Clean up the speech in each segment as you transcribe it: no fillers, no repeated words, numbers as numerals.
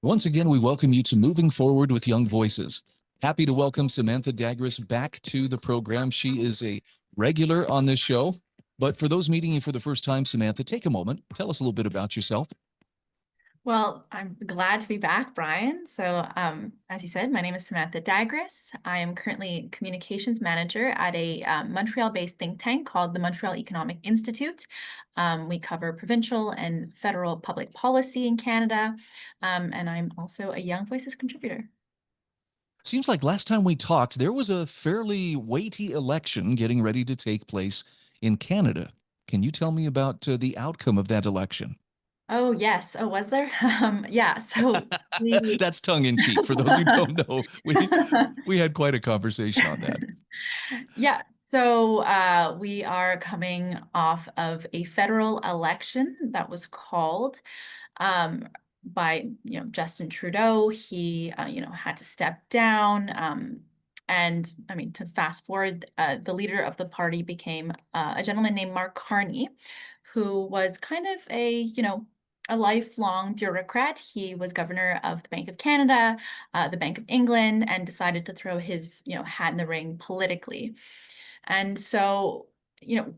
Once again, we welcome you to Moving Forward with Young Voices. Happy to welcome Samantha Dagres back to the program. She is a regular on this show. But for those meeting you for the first time, Samantha, take a moment. Tell us a little bit about yourself. Well, I'm glad to be back, Brian. As you said, my name is Samantha Dagres. I am currently communications manager at a Montreal-based think tank called the Montreal Economic Institute. We cover provincial and federal public policy in Canada, and I'm also a Young Voices contributor. Seems like last time we talked, there was a fairly weighty election getting ready to take place in Canada. Can you tell me about the outcome of that election? Oh, yes. Oh, was there? Yeah. We That's tongue in cheek. For those who don't know, we had quite a conversation on that. Yeah, we are coming off of a federal election that was called um, by Justin Trudeau. He had to step down. And I mean, to fast forward, the leader of the party became a gentleman named Mark Carney, who was kind of a lifelong bureaucrat. He was governor of the Bank of Canada, the Bank of England, and decided to throw his, hat in the ring politically. And so, you know,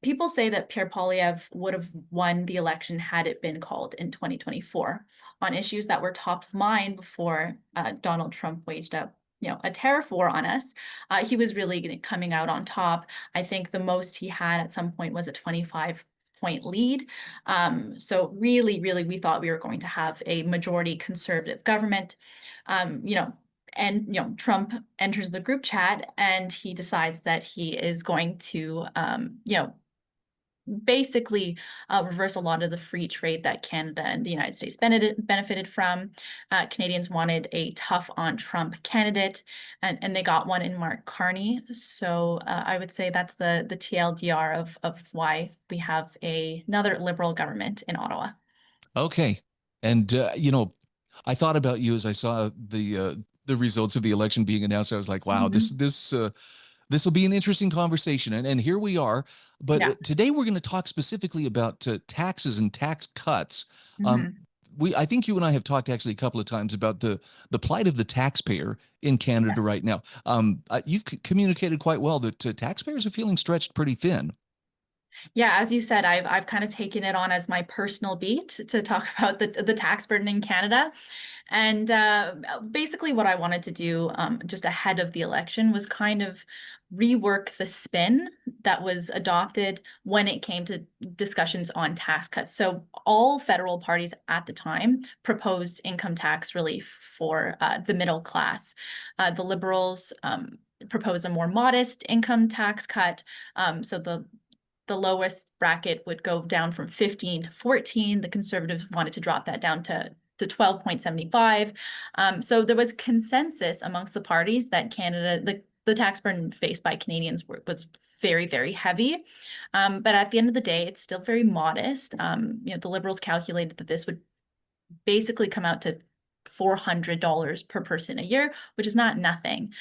people say that Pierre Poilievre would have won the election had it been called in 2024 on issues that were top of mind before Donald Trump waged a tariff war on us. He was really coming out on top. I think the most he had at some point was a 25-point lead. So really, really, we thought we were going to have a majority conservative government. Trump enters the group chat and he decides that he is going to, basically reverse a lot of the free trade that Canada and the United States benefited from. Canadians wanted a tough on Trump candidate, and they got one in Mark Carney. So I would say that's the TLDR of why we have another Liberal government in Ottawa. Okay. And I thought about you as I saw the results of the election being announced. I was like, wow, Mhm. this will be an interesting conversation. And here we are. But Yeah. today we're going to talk specifically about taxes and tax cuts. Um, Mhm. I think you and I have talked actually a couple of times about the plight of the taxpayer in Canada right now. You've communicated quite well that taxpayers are feeling stretched pretty thin. Yeah, as you said, I've kind of taken it on as my personal beat to talk about the tax burden in Canada. And basically, what I wanted to do just ahead of the election was kind of rework the spin that was adopted when it came to discussions on tax cuts. So all federal parties at the time proposed income tax relief for the middle class. The Liberals proposed a more modest income tax cut. So the lowest bracket would go down from 15 to 14. The Conservatives wanted to drop that down to 12.75. So there was consensus amongst the parties that the tax burden faced by Canadians was very, very heavy. But at the end of the day, it's still very modest. The Liberals calculated that this would basically come out to $400 per person a year, which is not nothing.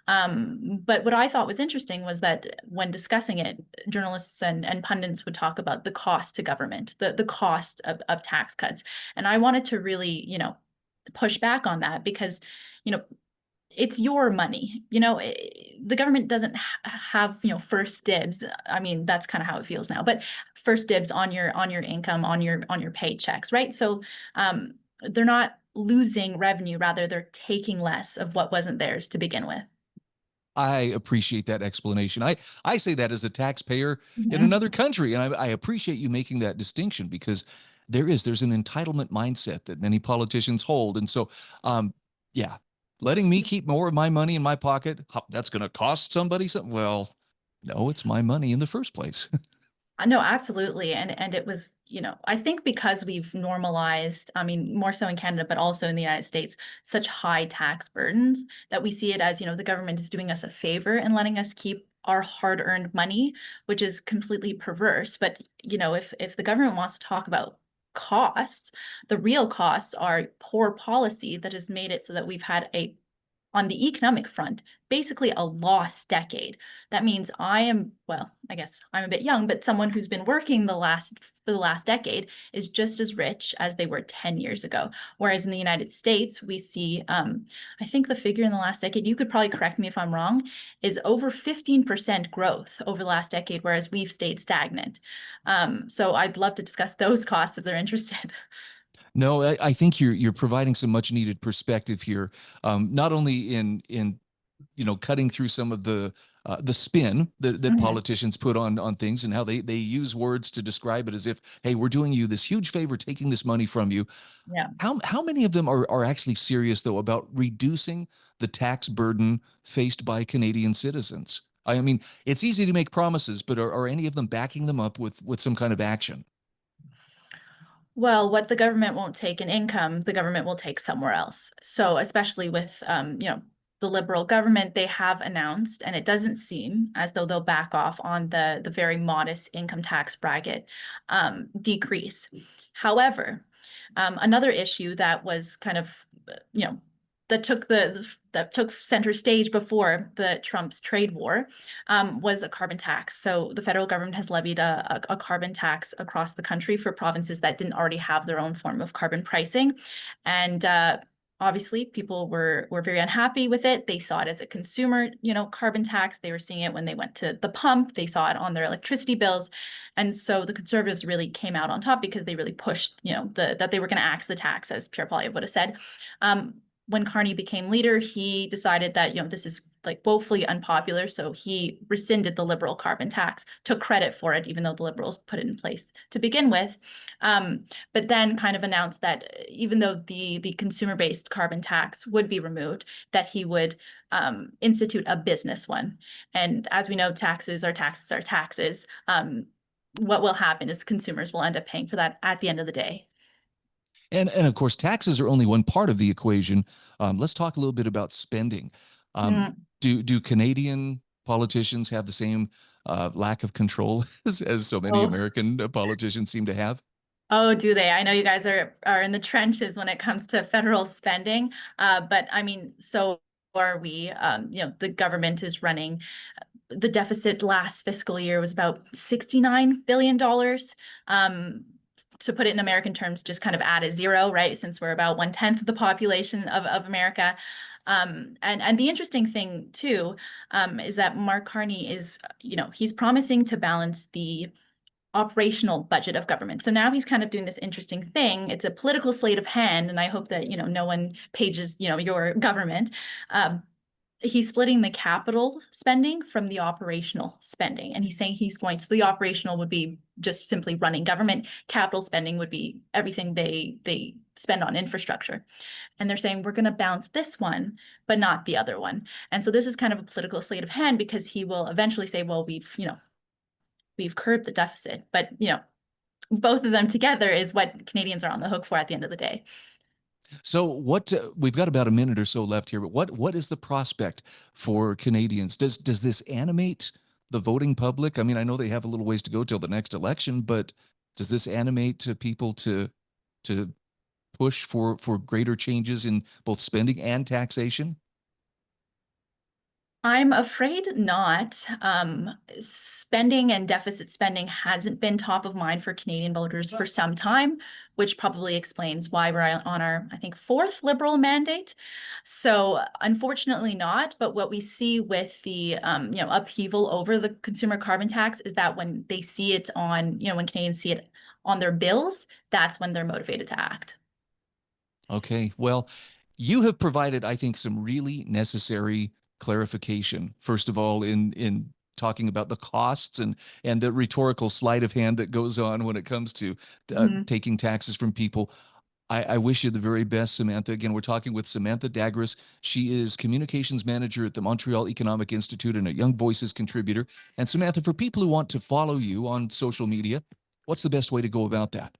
But what I thought was interesting was that when discussing it, journalists and pundits would talk about the cost to government, the cost of tax cuts. And I wanted to really, push back on that because, you know, it's your money. The government doesn't have, first dibs. I mean, that's kind of how it feels now, but first dibs on your income, on your paychecks, right? So they're not losing revenue, rather they're taking less of what wasn't theirs to begin with. I appreciate that explanation. I say that as a taxpayer in Mhm. another country, and I appreciate you making that distinction because there's an entitlement mindset that many politicians hold, and so yeah, letting me keep more of my money in my pocket, that's going to cost somebody something. Well, no, it's my money in the first place. No, absolutely. And it was, I think because we've normalized, I mean, more so in Canada, but also in the United States, such high tax burdens that we see it as, the government is doing us a favor and letting us keep our hard-earned money, which is completely perverse. But, if the government wants to talk about costs, the real costs are poor policy that has made it so that we've had a on the economic front, basically a lost decade. That means well, I guess I'm a bit young, but someone who's been working for the last decade is just as rich as they were 10 years ago. Whereas in the United States, we see, I think the figure in the last decade, you could probably correct me if I'm wrong, is over 15% growth over the last decade, whereas we've stayed stagnant. So I'd love to discuss those costs if they're interested. No, I think you're providing some much needed perspective here, not only in cutting through some of the spin that Mhm. politicians put on things and how they use words to describe it as if, hey, we're doing you this huge favor, taking this money from you. Yeah. How many of them are actually serious though about reducing the tax burden faced by Canadian citizens? I mean, it's easy to make promises, but are any of them backing them up with some kind of action? Well, what the government won't take in income, the government will take somewhere else. So especially with, the Liberal government, they have announced, and it doesn't seem as though they'll back off on the very modest income tax bracket decrease. However, another issue that was kind of, you know, that took center stage before the Trump's trade war was a carbon tax. So the federal government has levied a carbon tax across the country for provinces that didn't already have their own form of carbon pricing. And obviously people were very unhappy with it. They saw it as a consumer, carbon tax. They were seeing it when they went to the pump. They saw it on their electricity bills. And so the Conservatives really came out on top because they really pushed, that they were going to axe the tax, as Pierre Poilievre would have said. When Carney became leader, he decided that, this is like woefully unpopular. So he rescinded the Liberal carbon tax, took credit for it, even though the Liberals put it in place to begin with. But then kind of announced that even though the consumer-based carbon tax would be removed, that he would institute a business one. And as we know, taxes are taxes are taxes. What will happen is consumers will end up paying for that at the end of the day. And of course, taxes are only one part of the equation. Let's talk a little bit about spending. Mm. Do Canadian politicians have the same lack of control as so many Oh. American politicians seem to have? Oh, do they? I know you guys are in the trenches when it comes to federal spending, but I mean, so are we. The government is running. The deficit last fiscal year was about $69 billion. To put it in American terms, just kind of add a zero, right? Since we're about 1/10 of the population of America. And the interesting thing too, is that Mark Carney is, he's promising to balance the operational budget of government. So now he's kind of doing this interesting thing. It's a political sleight of hand, and I hope that, no one pages, your government. He's splitting the capital spending from the operational spending. And he's saying so the operational would be just simply running government. Capital spending would be everything they spend on infrastructure. And they're saying we're going to balance this one, but not the other one. And so this is kind of a political sleight of hand because he will eventually say, well, we've curbed the deficit. But, both of them together is what Canadians are on the hook for at the end of the day. So what we've got about a minute or so left here, but what is the prospect for Canadians? Does this animate the voting public? I mean, I know they have a little ways to go till the next election, but does this animate people to push for greater changes in both spending and taxation? I'm afraid not. Spending and deficit spending hasn't been top of mind for Canadian voters for some time, which probably explains why we're on our, I think, fourth Liberal mandate. So unfortunately not, but what we see with the, upheaval over the consumer carbon tax is that when they see it on, when Canadians see it on their bills, that's when they're motivated to act. Okay. Well, you have provided, I think, some really necessary clarification. First of all, in talking about the costs and the rhetorical sleight of hand that goes on when it comes to Mhm. taking taxes from people. I wish you the very best, Samantha. Again, we're talking with Samantha Dagres. She is communications manager at the Montreal Economic Institute and a Young Voices contributor. And Samantha, for people who want to follow you on social media, what's the best way to go about that?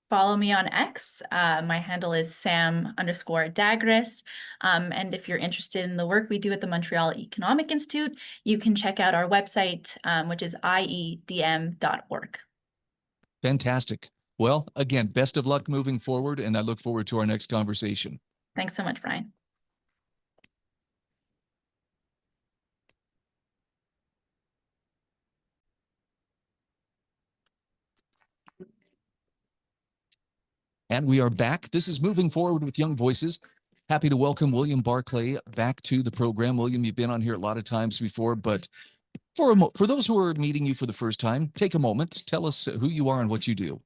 Follow me on X. My handle is Sam_Dagres. And if you're interested in the work we do at the Montreal Economic Institute, you can check out our website, which is iedm.org. Fantastic. Well, again, best of luck moving forward, and I look forward to our next conversation. Thanks so much, Brian. And we are back. This is Moving Forward with Young Voices. Happy to welcome William Barclay back to the program. William, you've been on here a lot of times before, but for those who are meeting you for the first time, take a moment. Tell us who you are and what you do.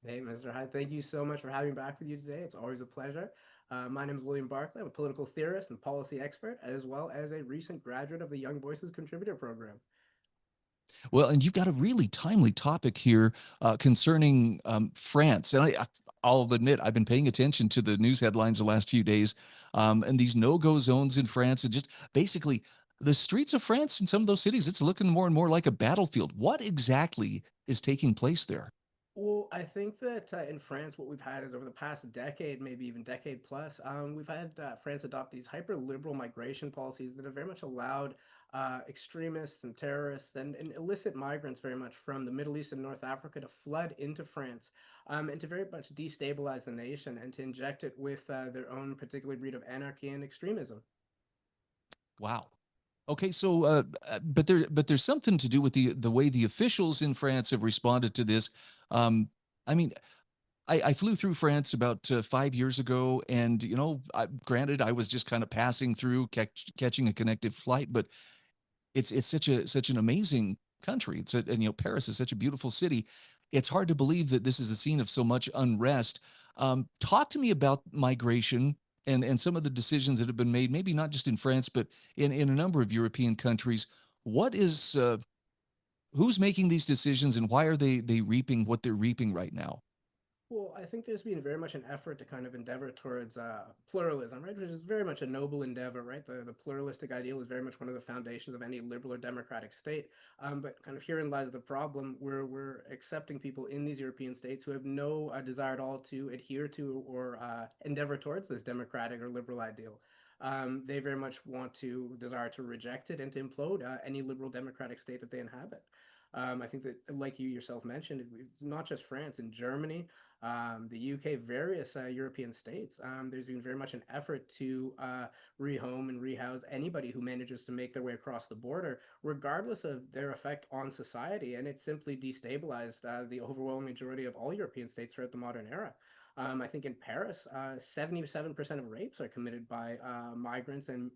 Hey, Mr. Hyde, thank you so much for having me back with you today. It's always a pleasure. My name is William Barclay. I'm a political theorist and policy expert, as well as a recent graduate of the Young Voices Contributor Program. Well, and you've got a really timely topic here concerning France. And I'll admit, I've been paying attention to the news headlines the last few days and these no-go zones in France and just basically the streets of France in some of those cities, it's looking more and more like a battlefield. What exactly is taking place there? Well, I think that in France, what we've had is over the past decade, maybe even decade plus, we've had France adopt these hyper liberal migration policies that have very much allowed extremists and terrorists and illicit migrants very much from the Middle East and North Africa to flood into France and to very much destabilize the nation and to inject it with their own particular breed of anarchy and extremism. Wow. Okay, so but there's something to do with the way the officials in France have responded to this. I mean, I flew through France about 5 years ago, and granted, I was just kind of passing through, catching a connected flight, but it's such an amazing country. And Paris is such a beautiful city. It's hard to believe that this is the scene of so much unrest. Talk to me about migration and some of the decisions that have been made, maybe not just in France, but in a number of European countries. What is who's making these decisions, and why are they reaping what they're reaping right now? Well, I think there's been very much an effort to kind of endeavor towards pluralism, right? Which is very much a noble endeavor, right? The pluralistic ideal is very much one of the foundations of any liberal or democratic state. But kind of herein lies the problem where we're accepting people in these European states who have no desire at all to adhere to or endeavor towards this democratic or liberal ideal. They very much want to desire to reject it and to implode any liberal democratic state that they inhabit. I think that, like you yourself mentioned, it's not just France. In Germany, the UK, various European states. There's been very much an effort to rehome and rehouse anybody who manages to make their way across the border, regardless of their effect on society. And it simply destabilized the overwhelming majority of all European states throughout the modern era. I think in Paris, 77% of rapes are committed by migrants and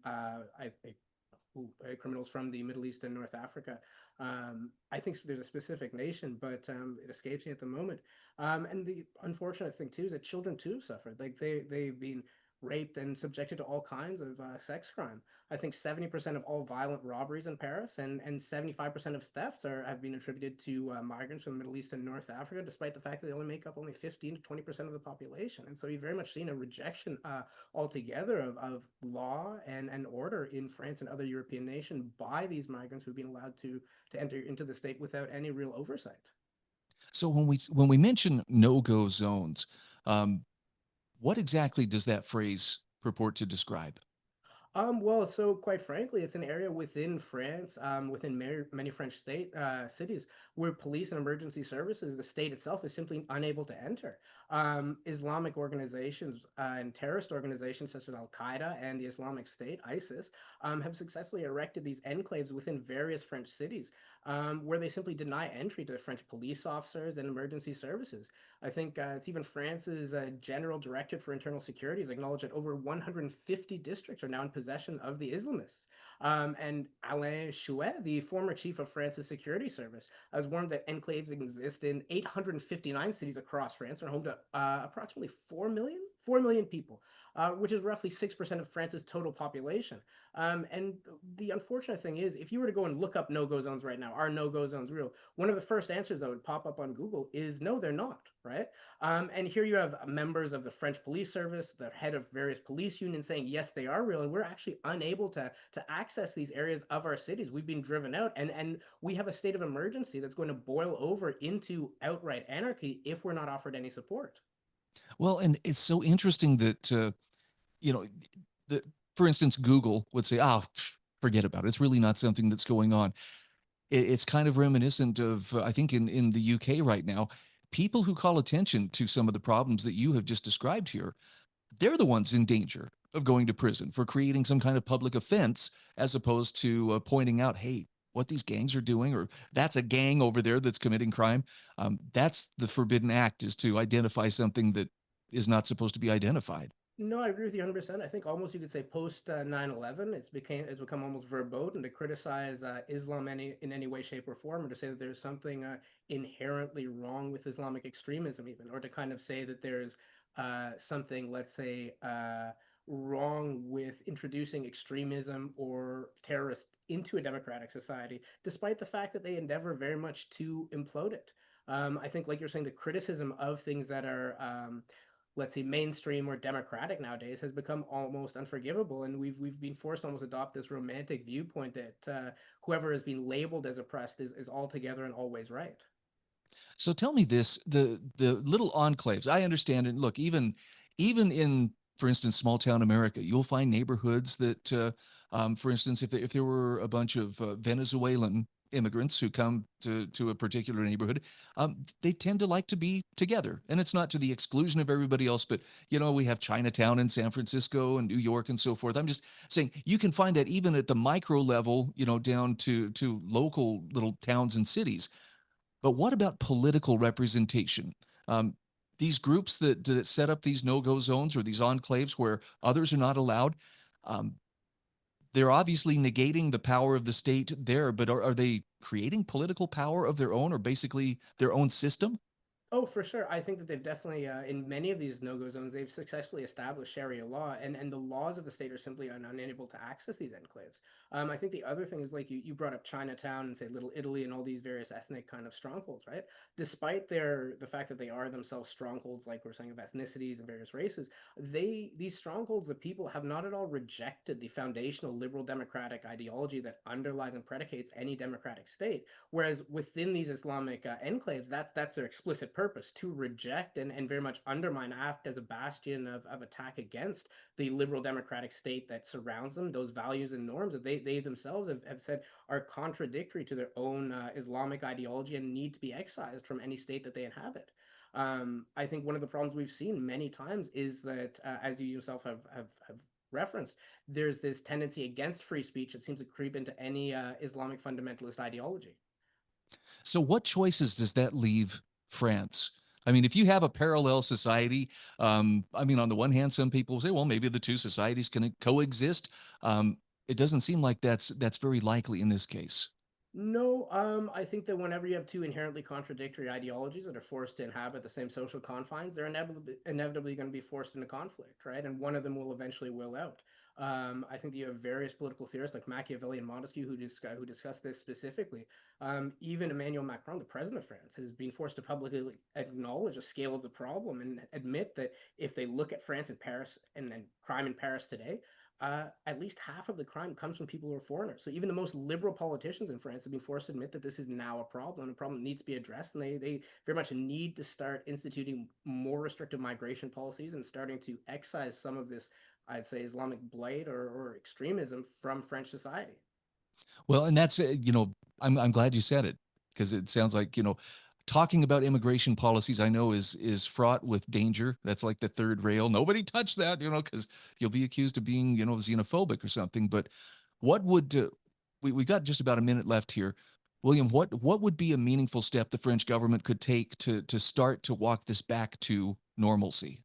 criminals from the Middle East and North Africa. I think there's a specific nation, but it escapes me at the moment. And the unfortunate thing too is that children too suffered. Like they've been raped and subjected to all kinds of sex crime. I think 70% of all violent robberies in Paris and 75% of thefts have been attributed to migrants from the Middle East and North Africa, despite the fact that they only make up only 15 to 20% of the population. And so you've very much seen a rejection altogether of law and order in France and other European nations by these migrants who've been allowed to enter into the state without any real oversight. So when we mention no-go zones, um, what exactly does that phrase purport to describe? Well, so quite frankly, it's an area within France, within many French cities, where police and emergency services, the state itself, is simply unable to enter. Islamic organizations and terrorist organizations such as Al Qaeda and the Islamic State, ISIS, have successfully erected these enclaves within various French cities, where they simply deny entry to French police officers and emergency services. I think it's even France's General Directorate for Internal Security has acknowledged that over 150 districts are now in possession of the Islamists. And Alain Chouet, the former chief of France's security service, has warned that enclaves exist in 859 cities across France and are home to approximately 4 million people, which is roughly 6% of France's total population. And the unfortunate thing is, if you were to go and look up no-go zones right now, are no-go zones real? One of the first answers that would pop up on Google is no, they're not, right? And here you have members of the French police service, the head of various police unions saying, yes, they are real. And we're actually unable to access these areas of our cities. We've been driven out and we have a state of emergency that's going to boil over into outright anarchy if we're not offered any support. Well, and it's so interesting that you know, the for instance, Google would say, "Ah, forget about it. It's really not something that's going on." It's kind of reminiscent of, I think, in the UK right now, people who call attention to some of the problems that you have just described here, they're the ones in danger of going to prison for creating some kind of public offense, as opposed to pointing out, hey, what these gangs are doing, or that's a gang over there that's committing crime. That's the forbidden act, is to identify something that is not supposed to be identified. No, I agree with you 100%. I think almost you could say post 9/11, it's become almost verboten to criticize Islam in any way, shape, or form, or to say that there's something inherently wrong with Islamic extremism, even, or to kind of say that there's something, let's say, wrong with introducing extremism or terrorists into a democratic society, despite the fact that they endeavor very much to implode it. I think, like you're saying, the criticism of things that are let's say mainstream or democratic nowadays has become almost unforgivable, and we've been forced to almost adopt this romantic viewpoint that whoever has been labeled as oppressed is altogether and always right. So tell me this, the little enclaves, I understand it. Look, even in, for instance, small town America, you'll find neighborhoods that, for instance, if there were a bunch of Venezuelan immigrants who come to a particular neighborhood, they tend to like to be together. And it's not to the exclusion of everybody else, but, you know, we have Chinatown in San Francisco and New York and so forth. I'm just saying you can find that even at the micro level, you know, down to local little towns and cities. But what about political representation? These groups that set up these no-go zones or these enclaves where others are not allowed, um, they're obviously negating the power of the state there, but are they creating political power of their own, or basically their own system? Oh, for sure. I think that they've definitely, in many of these no-go zones, they've successfully established Sharia law, and the laws of the state are simply unable to access these enclaves. I think the other thing is, like you brought up Chinatown and say Little Italy and all these various ethnic kind of strongholds, right? Despite the fact that they are themselves strongholds, like we're saying, of ethnicities and various races, these strongholds, the people have not at all rejected the foundational liberal democratic ideology that underlies and predicates any democratic state. Whereas within these Islamic enclaves, that's their explicit purpose, to reject and very much undermine, act as a bastion of attack against the liberal democratic state that surrounds them, those values and norms that they themselves have said are contradictory to their own Islamic ideology and need to be excised from any state that they inhabit. I think one of the problems we've seen many times is that, as you yourself have referenced, there's this tendency against free speech that seems to creep into any Islamic fundamentalist ideology. So what choices does that leave France? I mean, if you have a parallel society, I mean, on the one hand, some people say, well, maybe the two societies can coexist. It doesn't seem like that's very likely in this case. No, I think that whenever you have two inherently contradictory ideologies that are forced to inhabit the same social confines, they're inevitably going to be forced into conflict, right? And one of them will eventually will out. I think that you have various political theorists like Machiavelli and Montesquieu who discuss this specifically. Even Emmanuel Macron, the president of France, has been forced to publicly acknowledge the scale of the problem and admit that if they look at France and Paris and crime in Paris today, at least half of the crime comes from people who are foreigners. So even the most liberal politicians in France have been forced to admit that this is now a problem. A problem that needs to be addressed, and they very much need to start instituting more restrictive migration policies and starting to excise some of this, I'd say, Islamic blight or extremism from French society. Well, and that's, you know, I'm glad you said it, because it sounds like, you know, talking about immigration policies, I know is fraught with danger. That's like the third rail. Nobody touch that, you know, because you'll be accused of being, you know, xenophobic or something. But what would we got just about a minute left here. William, what would be a meaningful step the French government could take to start to walk this back to normalcy?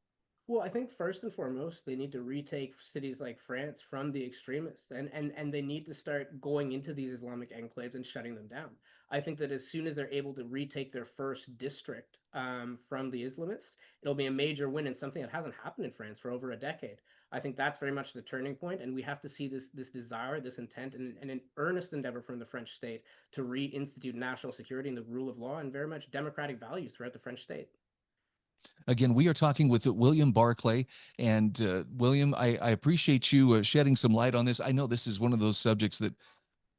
Well, I think first and foremost, they need to retake cities like France from the extremists, and they need to start going into these Islamic enclaves and shutting them down. I think that as soon as they're able to retake their first district from the Islamists, it'll be a major win and something that hasn't happened in France for over a decade. I think that's very much the turning point, and we have to see this desire, this intent, and an earnest endeavor from the French state to reinstitute national security and the rule of law and very much democratic values throughout the French state. Again, we are talking with William Barclay. And William, I appreciate you shedding some light on this. I know this is one of those subjects that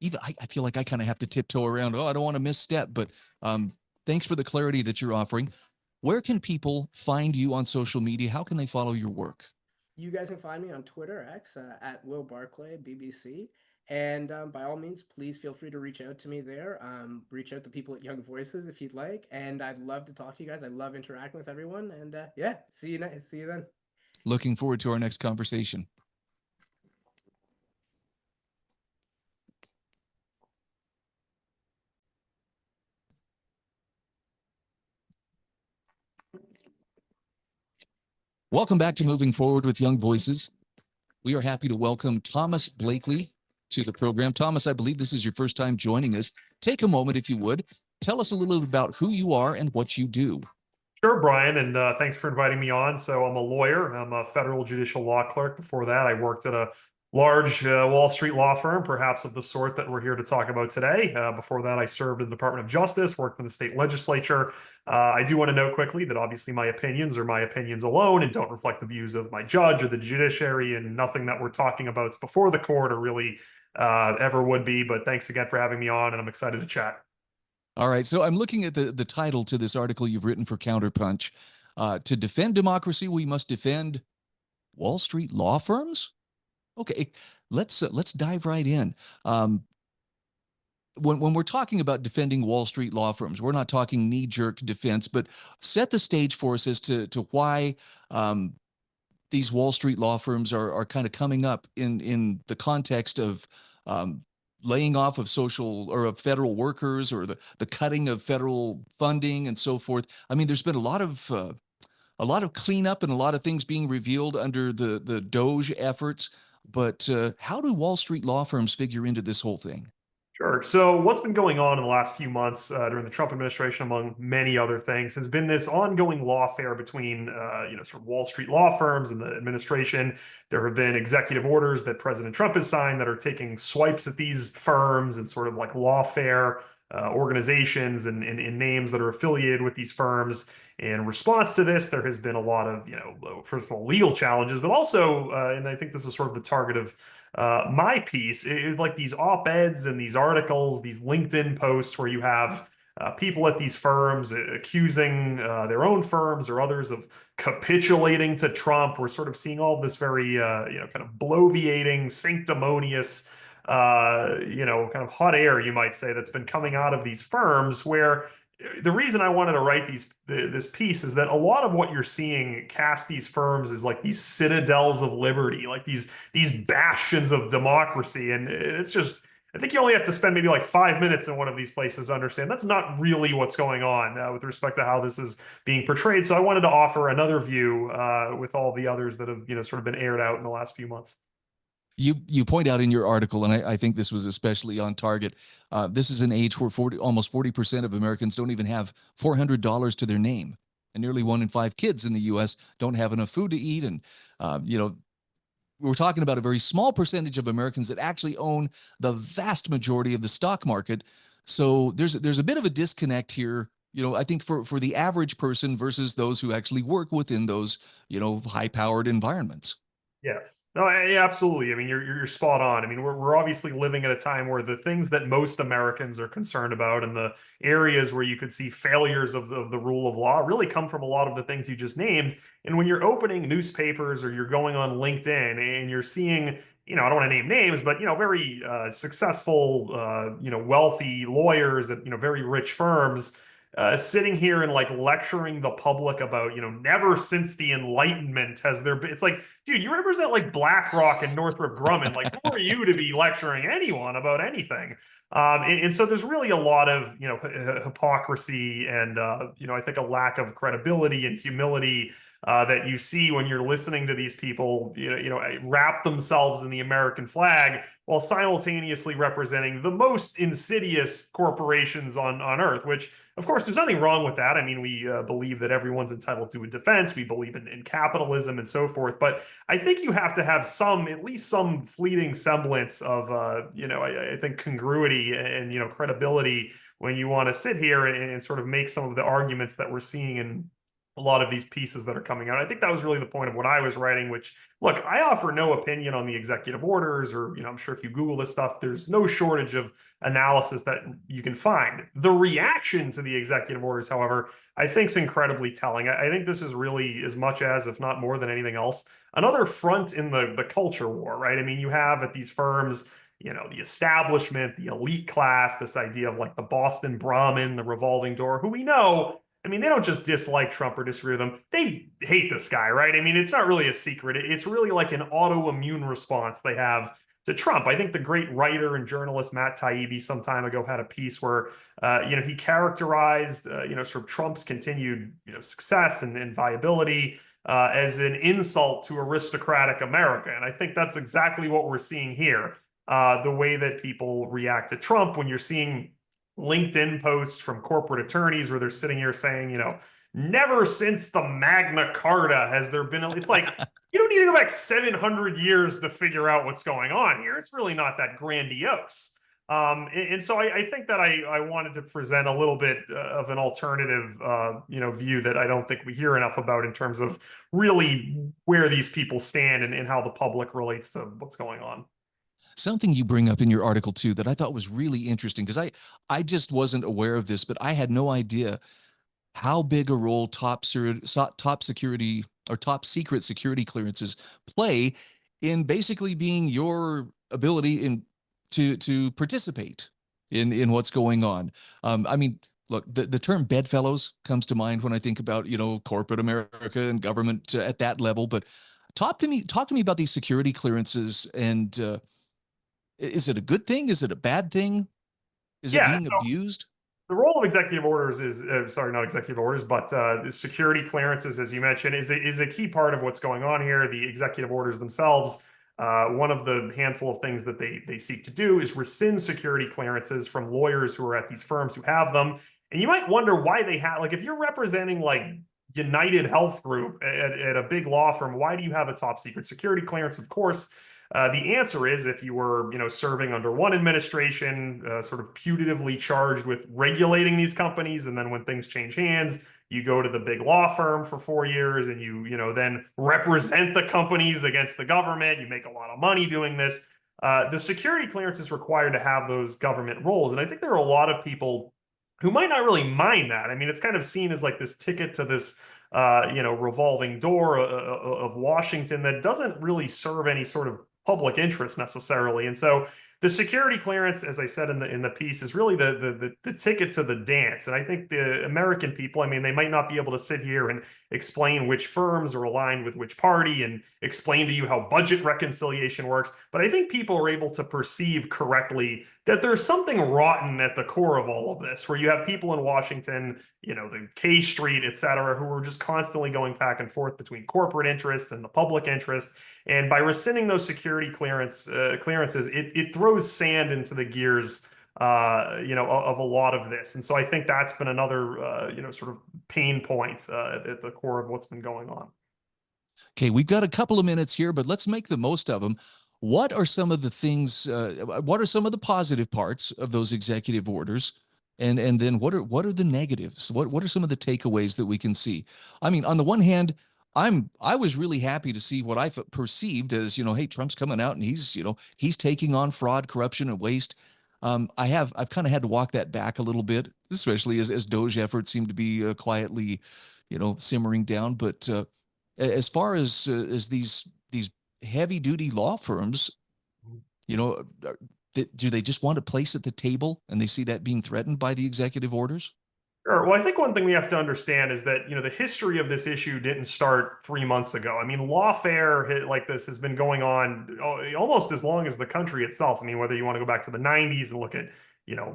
even I feel like I kind of have to tiptoe around. Oh, I don't want to misstep, but thanks for the clarity that you're offering. Where can people find you on social media? How can they follow your work? You guys can find me on Twitter X at Will Barclay BBC, and by all means, please feel free to reach out to me there. Reach out to people at Young Voices if you'd like, and I'd love to talk to you guys. I love interacting with everyone, and yeah, see you then. Looking forward to our next conversation. Welcome back to Moving Forward with Young Voices. We are happy to welcome Thomas Blakely to the program. Thomas, I believe this is your first time joining us. Take a moment, if you would. Tell us a little bit about who you are and what you do. Sure, Brian, and thanks for inviting me on. So I'm a lawyer. I'm a federal judicial law clerk. Before that, I worked at a large Wall Street law firm, perhaps of the sort that we're here to talk about today. Before that, I served in the Department of Justice, worked in the state legislature. I do want to note quickly that obviously my opinions are my opinions alone and don't reflect the views of my judge or the judiciary, and nothing that we're talking about is before the court or really ever would be. But thanks again for having me on, and I'm excited to chat. All right. So I'm looking at the title to this article you've written for Counterpunch. To defend democracy, we must defend Wall Street law firms. Okay, let's dive right in. When we're talking about defending Wall Street law firms, we're not talking knee-jerk defense, but set the stage for us as to why these Wall Street law firms are kind of coming up in the context of laying off of social or of federal workers, or the cutting of federal funding and so forth. I mean, there's been a lot of cleanup and a lot of things being revealed under the Doge efforts. But how do Wall Street law firms figure into this whole thing? Sure. So what's been going on in the last few months during the Trump administration, among many other things, has been this ongoing lawfare between, sort of Wall Street law firms and the administration. There have been executive orders that President Trump has signed that are taking swipes at these firms and sort of like lawfare organizations and names that are affiliated with these firms. In response to this, there has been a lot of, first of all, legal challenges, but also, and I think this is sort of the target of my piece, is like these op-eds and these articles, these LinkedIn posts where you have people at these firms accusing their own firms or others of capitulating to Trump. We're sort of seeing all this very, kind of bloviating, sanctimonious, kind of hot air, you might say, that's been coming out of these firms, where the reason I wanted to write this piece is that a lot of what you're seeing cast these firms as like these citadels of liberty, like these bastions of democracy. And it's just, I think you only have to spend maybe like 5 minutes in one of these places to understand that's not really what's going on with respect to how this is being portrayed. So I wanted to offer another view with all the others that have, sort of been aired out in the last few months. You point out in your article, and I think this was especially on target. This is an age where almost 40% of Americans don't even have $400 to their name, and nearly 1 in 5 kids in the U.S. don't have enough food to eat. And we're talking about a very small percentage of Americans that actually own the vast majority of the stock market. So there's a bit of a disconnect here. I think for the average person versus those who actually work within those high-powered environments. Yes. No, absolutely. I mean, you're spot on. I mean, we're obviously living at a time where the things that most Americans are concerned about and the areas where you could see failures of the rule of law really come from a lot of the things you just named. And when you're opening newspapers or you're going on LinkedIn and you're seeing, I don't want to name names, but, very successful, wealthy lawyers at, very rich firms sitting here and like lecturing the public about, never since the Enlightenment has there been. It's like, dude, you represent like BlackRock and Northrop Grumman. Like, who are you to be lecturing anyone about anything? And so there's really a lot of, hypocrisy and, I think a lack of credibility and humility that you see when you're listening to these people, wrap themselves in the American flag while simultaneously representing the most insidious corporations on earth, which, of course, there's nothing wrong with that. I mean, we believe that everyone's entitled to a defense. We believe in capitalism and so forth. But I think you have to have at least some fleeting semblance of, I think congruity and, credibility when you want to sit here and sort of make some of the arguments that we're seeing in a lot of these pieces that are coming out. I think that was really the point of what I was writing, which, look, I offer no opinion on the executive orders, or, I'm sure if you Google this stuff, there's no shortage of analysis that you can find. The reaction to the executive orders, however, I think is incredibly telling. I think this is really, as much as, if not more than anything else, another front in the culture war, right? I mean, you have at these firms, the establishment, the elite class, this idea of like the Boston Brahmin, the revolving door, who we know, I mean, they don't just dislike Trump or disagree with him. They hate this guy, right? I mean, it's not really a secret. It's really like an autoimmune response they have to Trump. I think the great writer and journalist Matt Taibbi some time ago had a piece where, he characterized, sort of Trump's continued, success and viability as an insult to aristocratic America. And I think that's exactly what we're seeing here. The way that people react to Trump when you're seeing LinkedIn posts from corporate attorneys where they're sitting here saying, never since the Magna Carta has there been it's like, you don't need to go back 700 years to figure out what's going on here. It's really not that grandiose. And so I think that I wanted to present a little bit of an alternative, view that I don't think we hear enough about in terms of really where these people stand and how the public relates to what's going on. Something you bring up in your article too that I thought was really interesting, because I just wasn't aware of this, but I had no idea how big a role top security or top secret security clearances play in basically being your ability to participate in what's going on. I mean, look, the term bedfellows comes to mind when I think about, corporate America and government at that level. But talk to me about these security clearances, and is it a good thing? Is it a bad thing? Is it being abused? The role of executive orders is, sorry, not executive orders, but the security clearances, as you mentioned, is a key part of what's going on here. The executive orders themselves, one of the handful of things that they seek to do is rescind security clearances from lawyers who are at these firms who have them. And you might wonder why they have, like, if you're representing like United Health Group at a big law firm, why do you have a top secret security clearance? Of course, the answer is if you were, serving under one administration, sort of putatively charged with regulating these companies, and then when things change hands, you go to the big law firm for 4 years, and you then represent the companies against the government. You make a lot of money doing this. The security clearance is required to have those government roles, and I think there are a lot of people who might not really mind that. I mean, it's kind of seen as like this ticket to this revolving door of Washington that doesn't really serve any sort of public interest necessarily. And so the security clearance, as I said in the piece, is really the ticket to the dance. And I think the American people, I mean, they might not be able to sit here and explain which firms are aligned with which party and explain to you how budget reconciliation works, but I think people are able to perceive correctly that there's something rotten at the core of all of this, where you have people in Washington, the K Street, et cetera, who are just constantly going back and forth between corporate interest and the public interest. And by rescinding those security clearances, it throws sand into the gears, of a lot of this. And so I think that's been another, sort of pain point at the core of what's been going on. Okay, we've got a couple of minutes here, but let's make the most of them. What are some of the things, what are some of the positive parts of those executive orders? And then what are the negatives? What are some of the takeaways that we can see? I mean, on the one hand, I was really happy to see what I perceived as, hey, Trump's coming out and he's taking on fraud, corruption, and waste. I've kind of had to walk that back a little bit, especially as Doge efforts seem to be quietly, simmering down. But as far as these heavy duty law firms, do they just want a place at the table, and they see that being threatened by the executive orders? Sure. Well, I think one thing we have to understand is that, the history of this issue didn't start 3 months ago. I mean, lawfare like this has been going on almost as long as the country itself. I mean, whether you want to go back to the 90s and look at,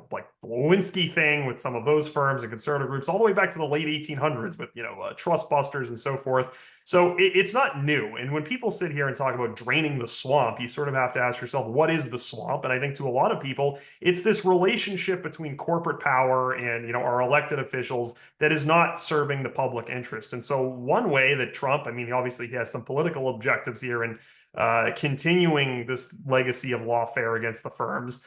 like the Lewinsky thing with some of those firms and conservative groups, all the way back to the late 1800s with, trust busters and so forth. So it's not new. And when people sit here and talk about draining the swamp, you sort of have to ask yourself, what is the swamp? And I think to a lot of people, it's this relationship between corporate power and, our elected officials that is not serving the public interest. And so one way that Trump, I mean, obviously he has some political objectives here and continuing this legacy of lawfare against the firms.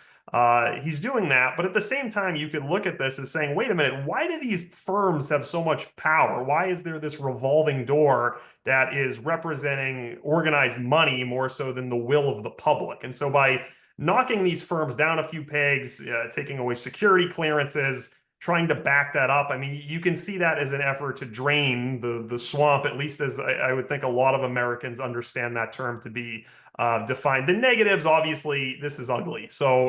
He's doing that, but at the same time, you could look at this as saying, wait a minute, why do these firms have so much power? Why is there this revolving door that is representing organized money more so than the will of the public? And so by knocking these firms down a few pegs, taking away security clearances, trying to back that up, I mean, you can see that as an effort to drain the swamp, at least as I would think a lot of Americans understand that term to be defined. The negatives, obviously, this is ugly. So,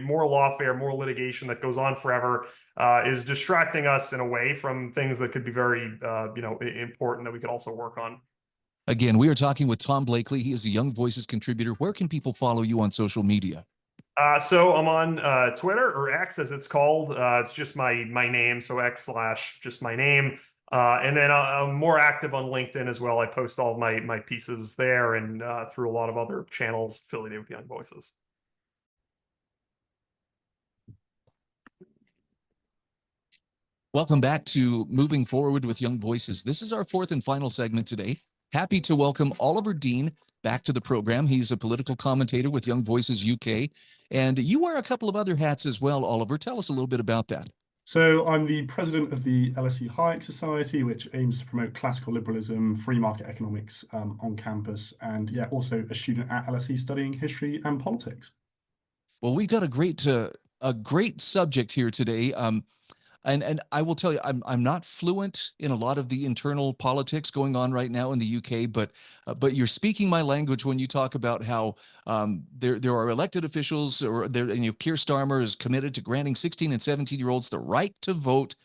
more lawfare, more litigation that goes on forever is distracting us in a way from things that could be very, important that we could also work on. Again, we are talking with Tom Blakely. He is a Young Voices contributor. Where can people follow you on social media? So I'm on Twitter, or X as it's called. It's just my name, so X/ just my name. And then I'm more active on LinkedIn as well. I post all of my pieces there and through a lot of other channels affiliated with Young Voices. Welcome back to Moving Forward with Young Voices. This is our fourth and final segment today. Happy to welcome Oliver Dean back to the program. He's a political commentator with Young Voices UK. And you wear a couple of other hats as well, Oliver. Tell us a little bit about that. So I'm the president of the LSE Hayek Society, which aims to promote classical liberalism, free market economics on campus, and yeah, also a student at LSE studying history and politics. Well, we've got a great subject here today. And I will tell you, I'm not fluent in a lot of the internal politics going on right now in the UK, but you're speaking my language when you talk about how there are elected officials, or there, and Keir Starmer is committed to granting 16 and 17-year-olds the right to vote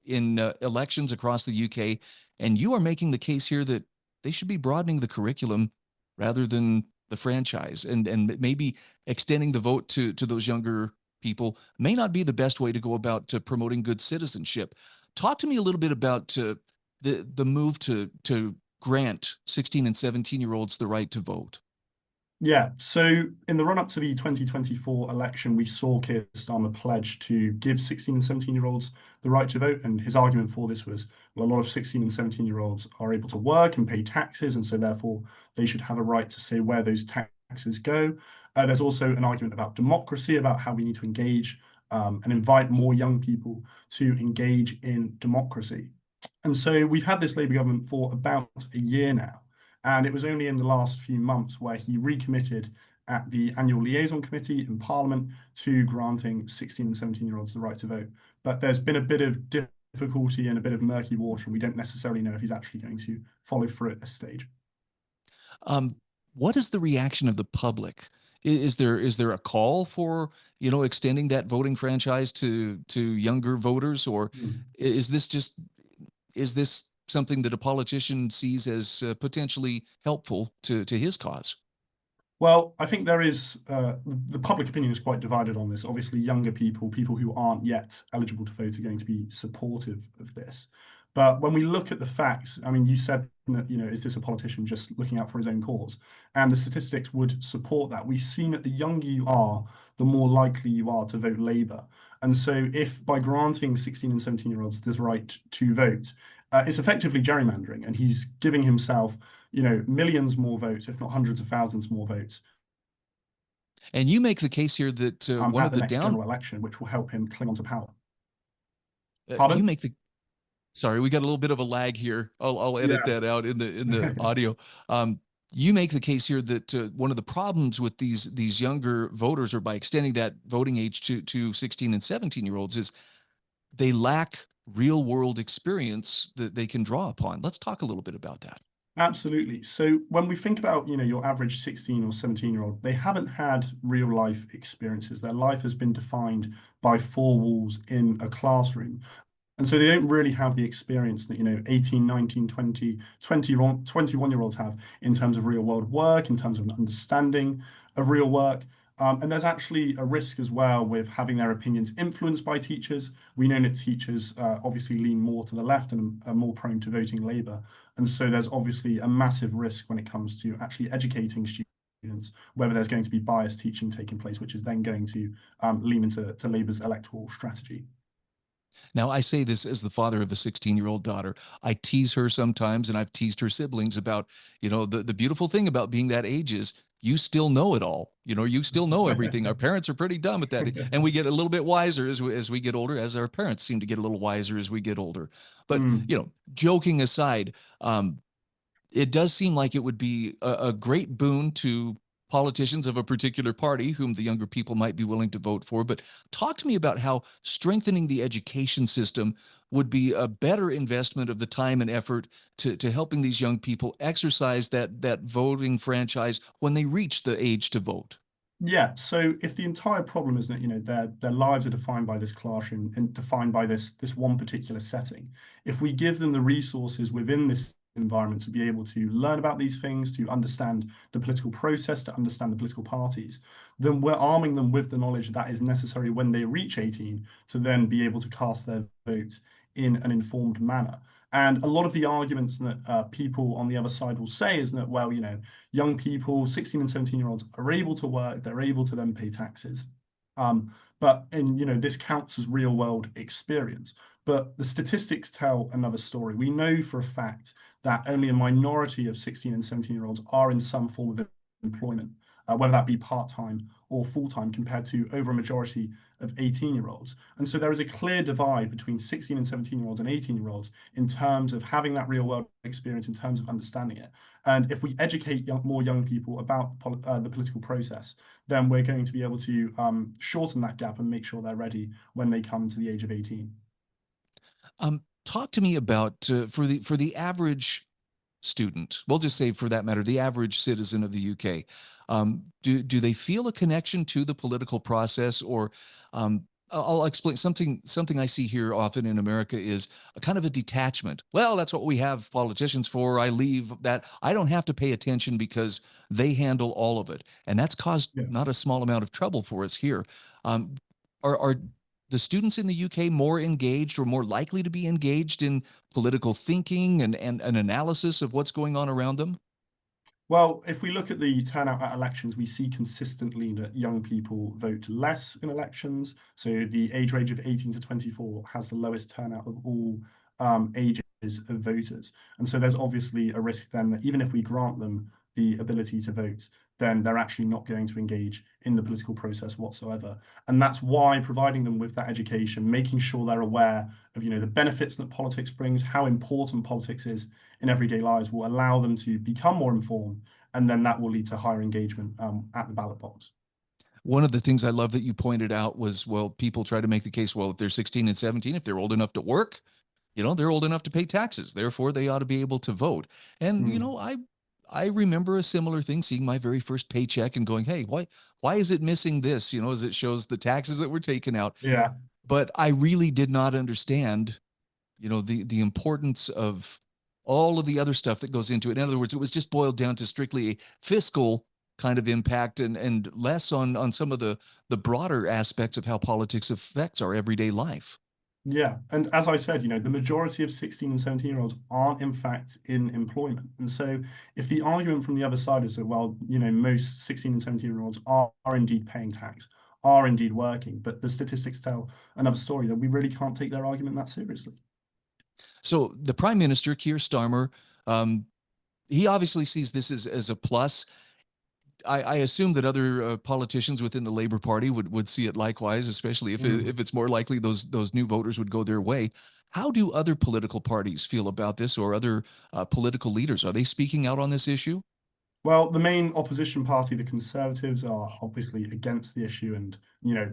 in elections across the UK, and you are making the case here that they should be broadening the curriculum rather than the franchise, and maybe extending the vote to those younger people may not be the best way to go about promoting good citizenship. Talk to me a little bit about the move to grant 16 and 17-year-olds the right to vote. Yeah, so in the run-up to the 2024 election, we saw Keir Starmer pledge to give 16 and 17-year-olds the right to vote, and his argument for this was, well, a lot of 16 and 17-year-olds are able to work and pay taxes, and so therefore they should have a right to say where those taxes go. There's also an argument about democracy, about how we need to engage and invite more young people to engage in democracy. And so we've had this Labour government for about a year now. And it was only in the last few months where he recommitted at the annual liaison committee in Parliament to granting 16 and 17-year-olds the right to vote. But there's been a bit of difficulty and a bit of murky water, and we don't necessarily know if he's actually going to follow through at this stage. What is the reaction of the public? Is there a call for, extending that voting franchise to younger voters, or is this something that a politician sees as potentially helpful to his cause? Well, I think there is, the public opinion is quite divided on this. Obviously, younger people who aren't yet eligible to vote, are going to be supportive of this. But when we look at the facts, I mean, you said that, is this a politician just looking out for his own cause? And the statistics would support that. We've seen that the younger you are, the more likely you are to vote Labour. And so if by granting 16 and 17-year-olds this right to vote, it's effectively gerrymandering, and he's giving himself, millions more votes, if not hundreds of thousands more votes. And you make the case here that one of the general election, which will help him cling on to power. Pardon? Sorry, we got a little bit of a lag here. I'll edit that out in the audio. You make the case here that one of the problems with these younger voters, or by extending that voting age to 16 and 17-year-olds, is they lack real world experience that they can draw upon. Let's talk a little bit about that. Absolutely. So when we think about, your average 16 or 17-year-old, they haven't had real life experiences. Their life has been defined by four walls in a classroom. And so they don't really have the experience that, 18, 19, 20, 21-year-olds have in terms of real world work, in terms of an understanding of real work. And there's actually a risk as well with having their opinions influenced by teachers. We know that teachers obviously lean more to the left and are more prone to voting Labour. And so there's obviously a massive risk when it comes to actually educating students, whether there's going to be biased teaching taking place, which is then going to lean into Labour's electoral strategy. Now, I say this as the father of a 16-year-old daughter. I tease her sometimes, and I've teased her siblings about, the beautiful thing about being that age is you still know it all. You still know everything. Our parents are pretty dumb at that. And we get a little bit wiser as we get older, as our parents seem to get a little wiser as we get older. But, joking aside, it does seem like it would be a great boon to politicians of a particular party whom the younger people might be willing to vote for. But talk to me about how strengthening the education system would be a better investment of the time and effort to helping these young people exercise that voting franchise when they reach the age to vote. Yeah, so if the entire problem is that, their lives are defined by this classroom and defined by this one particular setting, if we give them the resources within this environment to be able to learn about these things, to understand the political process, to understand the political parties, then we're arming them with the knowledge that is necessary when they reach 18 to then be able to cast their vote in an informed manner. And a lot of the arguments that people on the other side will say is that, well, young people, 16 and 17-year-olds, are able to work, they're able to then pay taxes. But this counts as real world experience. But the statistics tell another story. We know for a fact that only a minority of 16 and 17-year-olds are in some form of employment, whether that be part-time or full-time, compared to over a majority of 18-year-olds. And so there is a clear divide between 16 and 17-year-olds and 18-year-olds in terms of having that real-world experience, in terms of understanding it. And if we educate more young people about the political process, then we're going to be able to shorten that gap and make sure they're ready when they come to the age of 18. Talk to me about for the average student, we'll just say for that matter, the average citizen of the UK, do they feel a connection to the political process? Or I'll explain something I see here often in America is a kind of a detachment. Well, that's what we have politicians for. I leave that. I don't have to pay attention because they handle all of it. And that's caused not a small amount of trouble for us here. Are the students in the UK more engaged or more likely to be engaged in political thinking and an analysis of what's going on around them? Well, if we look at the turnout at elections, we see consistently that young people vote less in elections. So the age range of 18 to 24 has the lowest turnout of all ages of voters. And so there's obviously a risk then that even if we grant them the ability to vote, then they're actually not going to engage in the political process whatsoever. And that's why providing them with that education, making sure they're aware of the benefits that politics brings, how important politics is in everyday lives, will allow them to become more informed, and then that will lead to higher engagement at the ballot box. One of the things I love that you pointed out was, well, people try to make the case, well, if they're 16 and 17, if they're old enough to work, they're old enough to pay taxes. Therefore, they ought to be able to vote. And, I remember a similar thing, seeing my very first paycheck and going, hey, why is it missing this? As it shows the taxes that were taken out. Yeah. But I really did not understand, the importance of all of the other stuff that goes into it. In other words, it was just boiled down to strictly a fiscal kind of impact and less on some of the broader aspects of how politics affects our everyday life. Yeah, and as I said, the majority of 16 and 17-year-olds aren't in fact in employment. And so if the argument from the other side is that, well, most 16 and 17-year-olds are indeed paying tax, are indeed working, but the statistics tell another story, that we really can't take their argument that seriously. So the Prime Minister, Keir Starmer, he obviously sees this as a plus. I assume that other politicians within the Labour Party would see it likewise, especially if it's more likely those new voters would go their way. How do other political parties feel about this, or other political leaders? Are they speaking out on this issue? Well, the main opposition party, the Conservatives, are obviously against the issue, and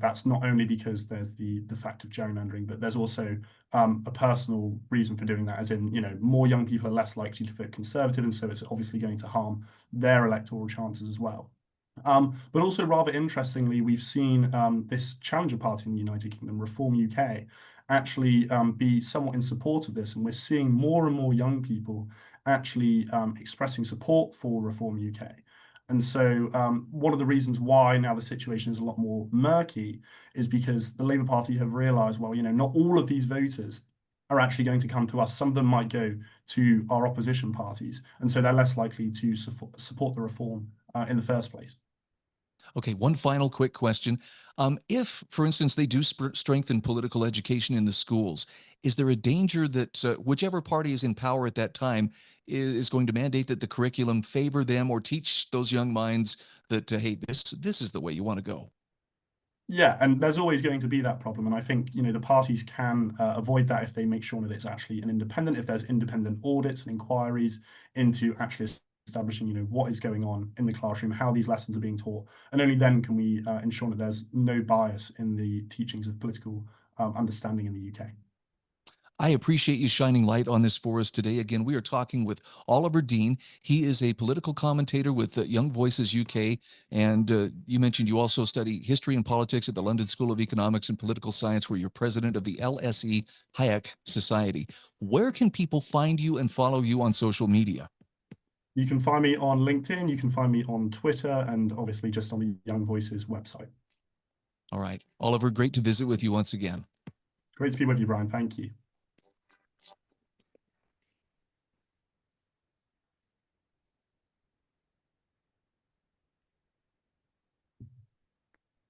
that's not only because there's the fact of gerrymandering, but there's also a personal reason for doing that, as in more young people are less likely to vote Conservative, and so it's obviously going to harm their electoral chances as well. But also, rather interestingly, we've seen this challenger party in the United Kingdom, Reform UK, actually be somewhat in support of this, and we're seeing more and more young people actually expressing support for Reform UK. And so one of the reasons why now the situation is a lot more murky is because the Labour Party have realised, well, not all of these voters are actually going to come to us. Some of them might go to our opposition parties, and so they're less likely to support the reform in the first place. Okay, one final quick question. If, for instance, they do strengthen political education in the schools, is there a danger that whichever party is in power at that time is going to mandate that the curriculum favor them, or teach those young minds that, hey, this is the way you want to go? Yeah, and there's always going to be that problem. And I think, the parties can avoid that if they make sure that it's actually an independent, if there's independent audits and inquiries into actually establishing, what is going on in the classroom, how these lessons are being taught. And only then can we ensure that there's no bias in the teachings of political understanding in the UK. I appreciate you shining light on this for us today. Again, we are talking with Oliver Dean. He is a political commentator with Young Voices UK. And you mentioned you also study history and politics at the London School of Economics and Political Science, where you're president of the LSE Hayek Society. Where can people find you and follow you on social media? You can find me on LinkedIn, you can find me on Twitter, and obviously just on the Young Voices website. All right. Oliver, great to visit with you once again. Great to be with you, Brian. Thank you.